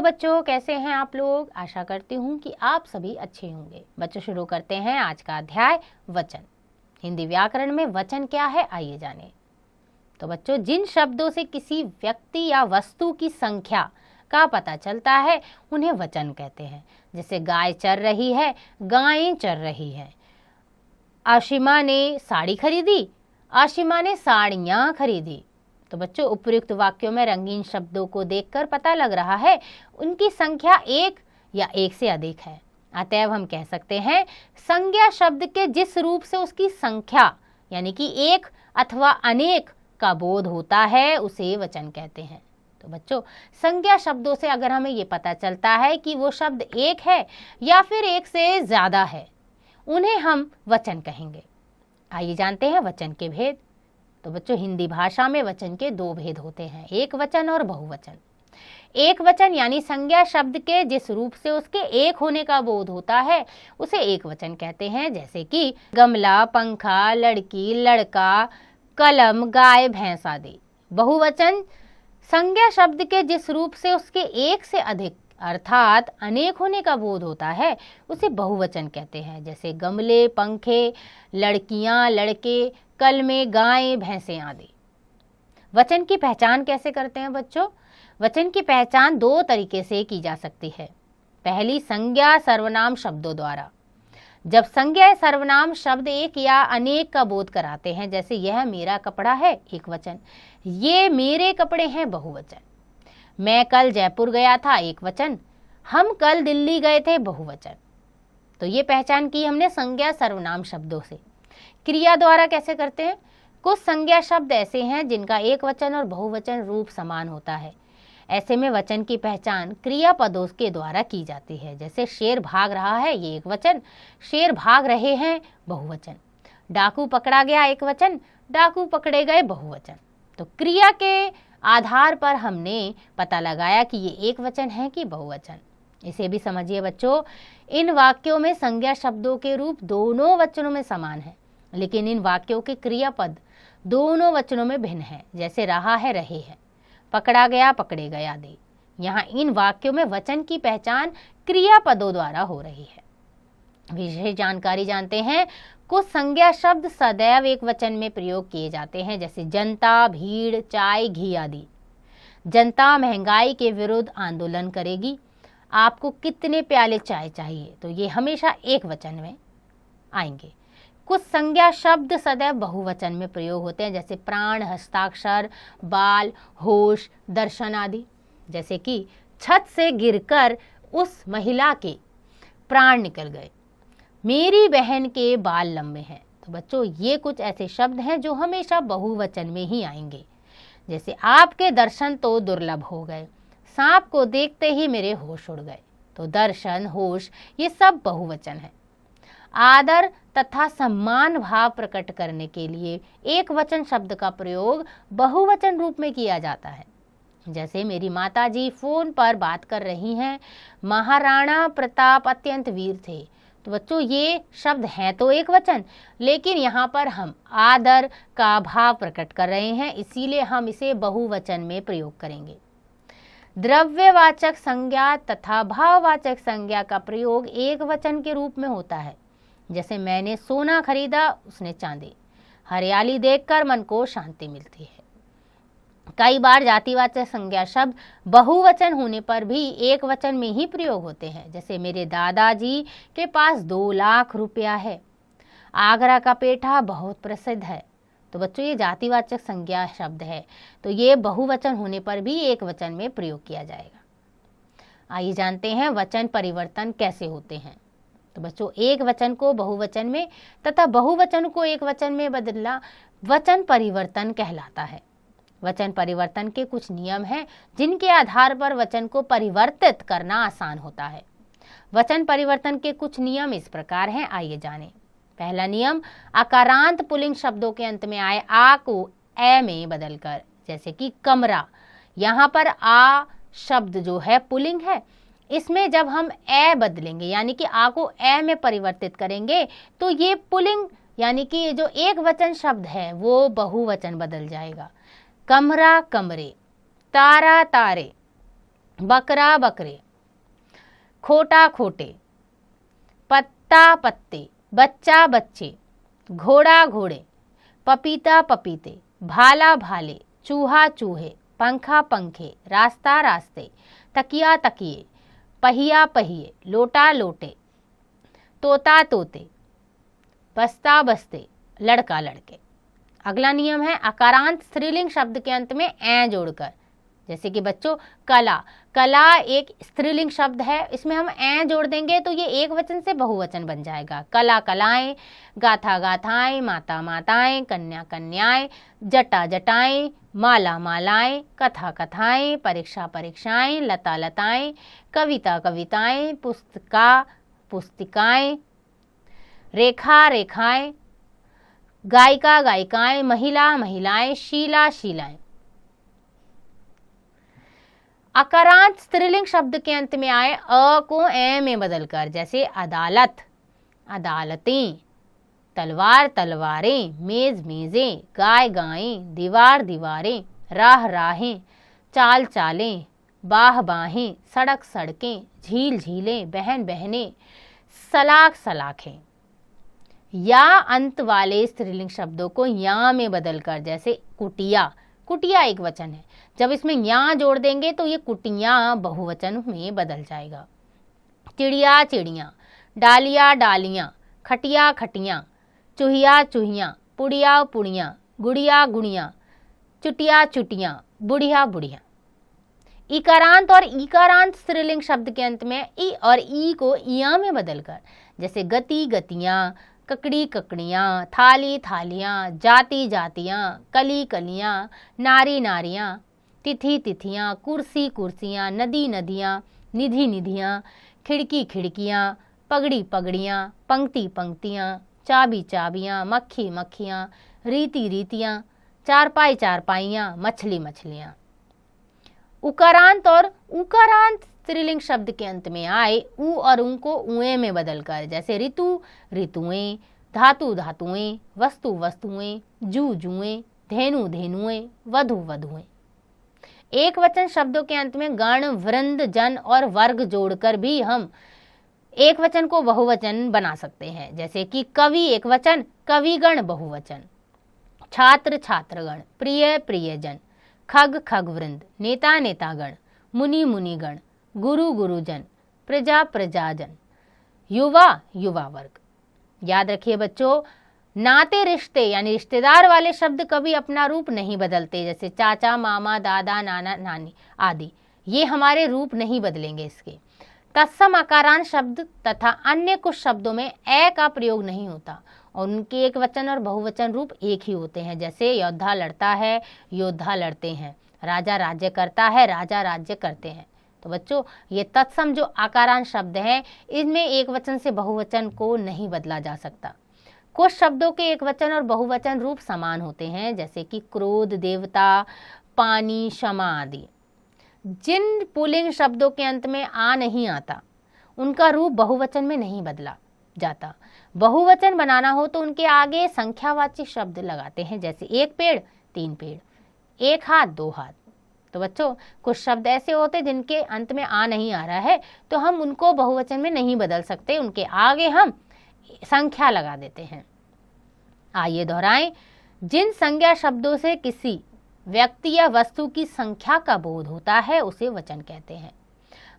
बच्चों, कैसे हैं आप लोग। आशा करती हूँ कि आप सभी अच्छे होंगे। बच्चों, शुरू करते हैं आज का अध्याय वचन। हिंदी व्याकरण में वचन क्या है, आइए जानें। तो बच्चों, जिन शब्दों से किसी व्यक्ति या वस्तु की संख्या का पता चलता है उन्हें वचन कहते हैं। जैसे गाय चर रही है, गायें चर रही हैं। आशिमा ने साड़ी खरीदी, आशिमा ने साड़ियाँ खरीदी। तो बच्चों, उपयुक्त वाक्यों में रंगीन शब्दों को देखकर पता लग रहा है उनकी संख्या एक या एक से अधिक है। अतएव हम कह सकते हैं संज्ञा शब्द के जिस रूप से उसकी संख्या यानी कि एक अथवा अनेक का बोध होता है उसे वचन कहते हैं। तो बच्चों, संज्ञा शब्दों से अगर हमें ये पता चलता है कि वो शब्द एक है या फिर एक से ज्यादा है, उन्हें हम वचन कहेंगे। आइए जानते हैं वचन के भेद। तो बच्चों, हिंदी भाषा में वचन के दो भेद होते हैं, एक वचन और बहुवचन। एक वचन यानी संज्ञा शब्द के जिस रूप से उसके एक होने का बोध होता है उसे एक वचन कहते हैं। जैसे कि गमला, पंखा, लड़की, लड़का, कलम, गाय, भैंस आदि। बहुवचन संज्ञा शब्द के जिस रूप से उसके एक से अधिक अर्थात अनेक होने का बोध होता है उसे बहुवचन कहते हैं। जैसे गमले, पंखे, लड़कियां, लड़के, कलमें, गायें, भैंसें आदि। वचन की पहचान कैसे करते हैं बच्चों? वचन की पहचान दो तरीके से की जा सकती है। पहली, संज्ञा सर्वनाम शब्दों द्वारा। जब संज्ञा या सर्वनाम शब्द एक या अनेक का बोध कराते हैं, जैसे यह मेरा कपड़ा है, एक वचन, ये मेरे कपड़े हैं, बहुवचन। मैं कल जयपुर गया था, एक वचन। हम कल दिल्ली गए थे, बहुवचन। तो ये पहचान की हमने संज्ञा सर्वनाम शब्दों से। क्रिया द्वारा कैसे करते हैं? कुछ संज्ञा शब्द ऐसे हैं जिनका एक वचन और बहुवचन रूप समान होता है। ऐसे में वचन की पहचान क्रियापदों के द्वारा की जाती है। जैसे शेर भाग रहा है, ये एक वचन, शेर भाग रहे हैं, बहुवचन। डाकू पकड़ा गया, एक वचन, डाकू पकड़े गए, बहुवचन। तो क्रिया के आधार पर हमने पता लगाया कि ये एक वचन है कि बहुवचन। इसे भी समझिए बच्चों, इन वाक्यों में संज्ञा शब्दों के रूप दोनों वचनों में समान है, लेकिन इन वाक्यों के क्रियापद दोनों वचनों में भिन्न है। जैसे रहा है, रहे हैं, पकड़ा गया, पकड़े गए आदि। यहाँ इन वाक्यों में वचन की पहचान क्रियापदों द्वारा हो रही है। विशेष जानकारी जानते हैं। कुछ संज्ञा शब्द सदैव एक वचन में प्रयोग किए जाते हैं। जैसे जनता, भीड़, चाय, घी आदि। जनता महंगाई के विरुद्ध आंदोलन करेगी। आपको कितने प्याले चाय चाहिए? तो ये हमेशा एक वचन में आएंगे। कुछ संज्ञा शब्द सदैव बहुवचन में प्रयोग होते हैं। जैसे प्राण, हस्ताक्षर, बाल, होश, दर्शन आदि। जैसे कि छत से गिरकर उस महिला के प्राण निकल गए, मेरी बहन के बाल लंबे हैं। तो बच्चों, ये कुछ ऐसे शब्द हैं जो हमेशा बहुवचन में ही आएंगे। जैसे आपके दर्शन तो दुर्लभ हो गए, सांप को देखते ही मेरे होश उड़ गए। तो दर्शन, होश, ये सब बहुवचन है। आदर तथा सम्मान भाव प्रकट करने के लिए एक वचन शब्द का प्रयोग बहुवचन रूप में किया जाता है। जैसे मेरी माताजी फोन पर बात कर रही हैं, महाराणा प्रताप अत्यंत वीर थे। तो बच्चों, ये शब्द हैं तो एक वचन, लेकिन यहाँ पर हम आदर का भाव प्रकट कर रहे हैं, इसीलिए हम इसे बहुवचन में प्रयोग करेंगे। द्रव्यवाचक संज्ञा तथा भाववाचक संज्ञा का प्रयोग एक वचन के रूप में होता है। जैसे मैंने सोना खरीदा, उसने चांदी। हरियाली देखकर मन को शांति मिलती है। कई बार जातिवाचक संज्ञा शब्द बहुवचन होने पर भी एक वचन में ही प्रयोग होते हैं। जैसे मेरे दादाजी के पास 2 लाख रुपया है। आगरा का पेठा बहुत प्रसिद्ध है। तो बच्चों, ये जातिवाचक संज्ञा शब्द है, तो ये बहुवचन होने पर भी एक वचन में प्रयोग किया जाएगा। आइए जानते हैं वचन परिवर्तन कैसे होते हैं। तो बच्चों, एक वचन को बहुवचन में तथा बहुवचन को एक वचन में बदलना वचन परिवर्तन कहलाता है। वचन परिवर्तन के कुछ नियम हैं जिनके आधार पर वचन को परिवर्तित करना आसान होता है। वचन परिवर्तन के कुछ नियम इस प्रकार हैं, आइए जानें। पहला नियम, अकारांत पुल्लिंग शब्दों के अंत में आए आ को ए में बदलकर। जैसे कि कमरा, यहाँ पर आ शब्द जो है पुल्लिंग है, इसमें जब हम ए बदलेंगे यानी कि आ को ए में परिवर्तित करेंगे तो ये पुल्लिंग यानी कि जो एक वचन शब्द है वो बहुवचन बदल जाएगा। कमरा, कमरे, तारा, तारे, बकरा बकरे, खोटा खोटे, पत्ता पत्ते, बच्चा बच्चे, घोड़ा घोड़े, पपीता पपीते, भाला भाले, चूहा चूहे, पंखा पंखे, रास्ता रास्ते, तकिया तकिए, पहिया पहिए, लोटा लोटे, तोता तोते, बस्ता बस्ते, लड़का लड़के। अगला नियम है अकारांत स्त्रीलिंग शब्द के अंत में ऐ जोड़कर। जैसे कि बच्चों कला, कला एक स्त्रीलिंग शब्द है, इसमें हम ऐ जोड़ देंगे तो ये एक वचन से बहुवचन बन जाएगा। कला कलाएं, गाथा गाथाएं, माता माताएं, कन्या कन्याएं, जटा जटाएं, माला मालाएं, कथा कथाएं, परीक्षा परीक्षाएं, लता लताएं, कविता कविताएं, पुस्तिका पुस्तिकाएं, रेखा रेखाएं, गायिका गायिकाएं, महिला महिलाएं, शीला शीलाएं। अकारांत स्त्रीलिंग शब्द के अंत में आए अ को ए में बदलकर, जैसे अदालत अदालतें, तलवार तलवारें, मेज मेजें, गाय गायें, दीवार दीवारें, राह राहें, चाल चालें, बाह बाहें, सड़क सड़कें, झील झीलें, बहन बहनें, सलाख सलाखें। या अंत वाले स्त्रीलिंग शब्दों को या में बदलकर, जैसे कुटिया, कुटिया एक वचन है, जब इसमें या जोड़ देंगे तो ये कुटिया बहुवचन में बदल जाएगा। चिड़िया चिड़िया, डालिया डालियां, खटिया खटियां, चूहिया चूहियां, पुड़िया पुड़िया, गुड़िया गुड़िया, चुटिया चुटियां, बुढ़िया बुढ़िया। इकारांत और ईकारांत स्त्रीलिंग शब्द के अंत में ई और ई को इया में बदलकर, जैसे गति गतियां, ककड़ी ककड़ियाँ, थाली थालियाँ, जाति जातियाँ, कली कलियाँ, नारी नारियाँ, तिथि तिथियाँ, कुर्सी कुर्सियाँ, नदी नदियाँ, निधि निधियाँ, खिड़की खिड़कियाँ, पगड़ी पगड़ियाँ, पंक्ति पंक्तियाँ, चाबी चाबियाँ, मक्खी मक्खियाँ, रीति रीतियाँ, चारपाई चारपाइयाँ, मछली मछलियाँ। उकारांत और उकारांत स्त्रीलिंग शब्द के अंत में आए उ और उं को उए में बदलकर, जैसे ऋतु ऋतुएं, धातु धातुएं, वस्तु वस्तुएं, जू जुएं, धेनु धेनुएं, वधु वधुएं। एक वचन शब्दों के अंत में गण वृंद जन और वर्ग जोड़कर भी हम एक वचन को बहुवचन बना सकते हैं, जैसे कि कवि एक वचन, कविगण बहुवचन, छात्र छात्रगण, प्रिय प्रियजन, खग खगवृंद, नेता नेतागण, मुनि मुनिगण, गुरु गुरुजन, प्रजा प्रजाजन, युवा युवा वर्ग। याद रखिए बच्चों, नाते रिश्ते यानी रिश्तेदार वाले शब्द कभी अपना रूप नहीं बदलते, जैसे चाचा मामा दादा नाना नानी आदि, ये हमारे रूप नहीं बदलेंगे इसके। तत्सम अकारांत शब्द तथा अन्य कुछ शब्दों में ए का प्रयोग नहीं होता और उनके एक वचन और बहुवचन रूप एक ही होते हैं, जैसे योद्धा लड़ता है, योद्धा लड़ते हैं, राजा राज्य करता है, राजा राज्य करते हैं। तो बच्चों ये तत्सम जो आकारांत शब्द हैं, इनमें एक वचन से बहुवचन को नहीं बदला जा सकता। कुछ शब्दों के एक वचन और बहुवचन रूप समान होते हैं, जैसे कि क्रोध, देवता, पानी, क्षमा आदि। जिन पुल्लिंग शब्दों के अंत में आ नहीं आता उनका रूप बहुवचन में नहीं बदला जाता। बहुवचन बनाना हो तो उनके आगे संख्यावाची शब्द लगाते हैं, जैसे एक पेड़, तीन पेड़, एक हाथ, दो हाथ। तो बच्चों कुछ शब्द ऐसे होते हैं जिनके अंत में आ नहीं आ रहा है तो हम उनको बहुवचन में नहीं बदल सकते, उनके आगे हम संख्या लगा देते हैं। आइए दोहराएं, जिन संज्ञा शब्दों से किसी व्यक्ति या वस्तु की संख्या का बोध होता है उसे वचन कहते हैं।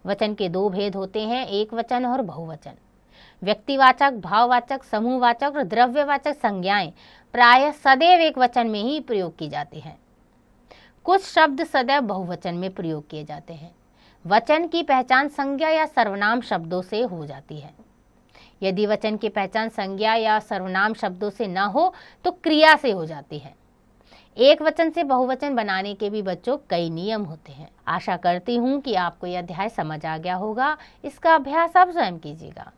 वचन के दो भेद होते हैं, एक वचन और बहुवचन। व्यक्तिवाचक, भाववाचक, समूहवाचक और द्रव्यवाचक संज्ञाएं प्रायः सदैव एक वचन में ही प्रयोग की जाती हैं। कुछ शब्द सदैव बहुवचन में प्रयोग किए जाते हैं। वचन की पहचान संज्ञा या सर्वनाम शब्दों से हो जाती है। यदि वचन की पहचान संज्ञा या सर्वनाम शब्दों से न हो तो क्रिया से हो जाती है। एक वचन से बहुवचन बनाने के भी बच्चों कई नियम होते हैं। आशा करती हूँ कि आपको यह अध्याय समझ आ गया होगा। इसका अभ्यास आप स्वयं कीजिएगा।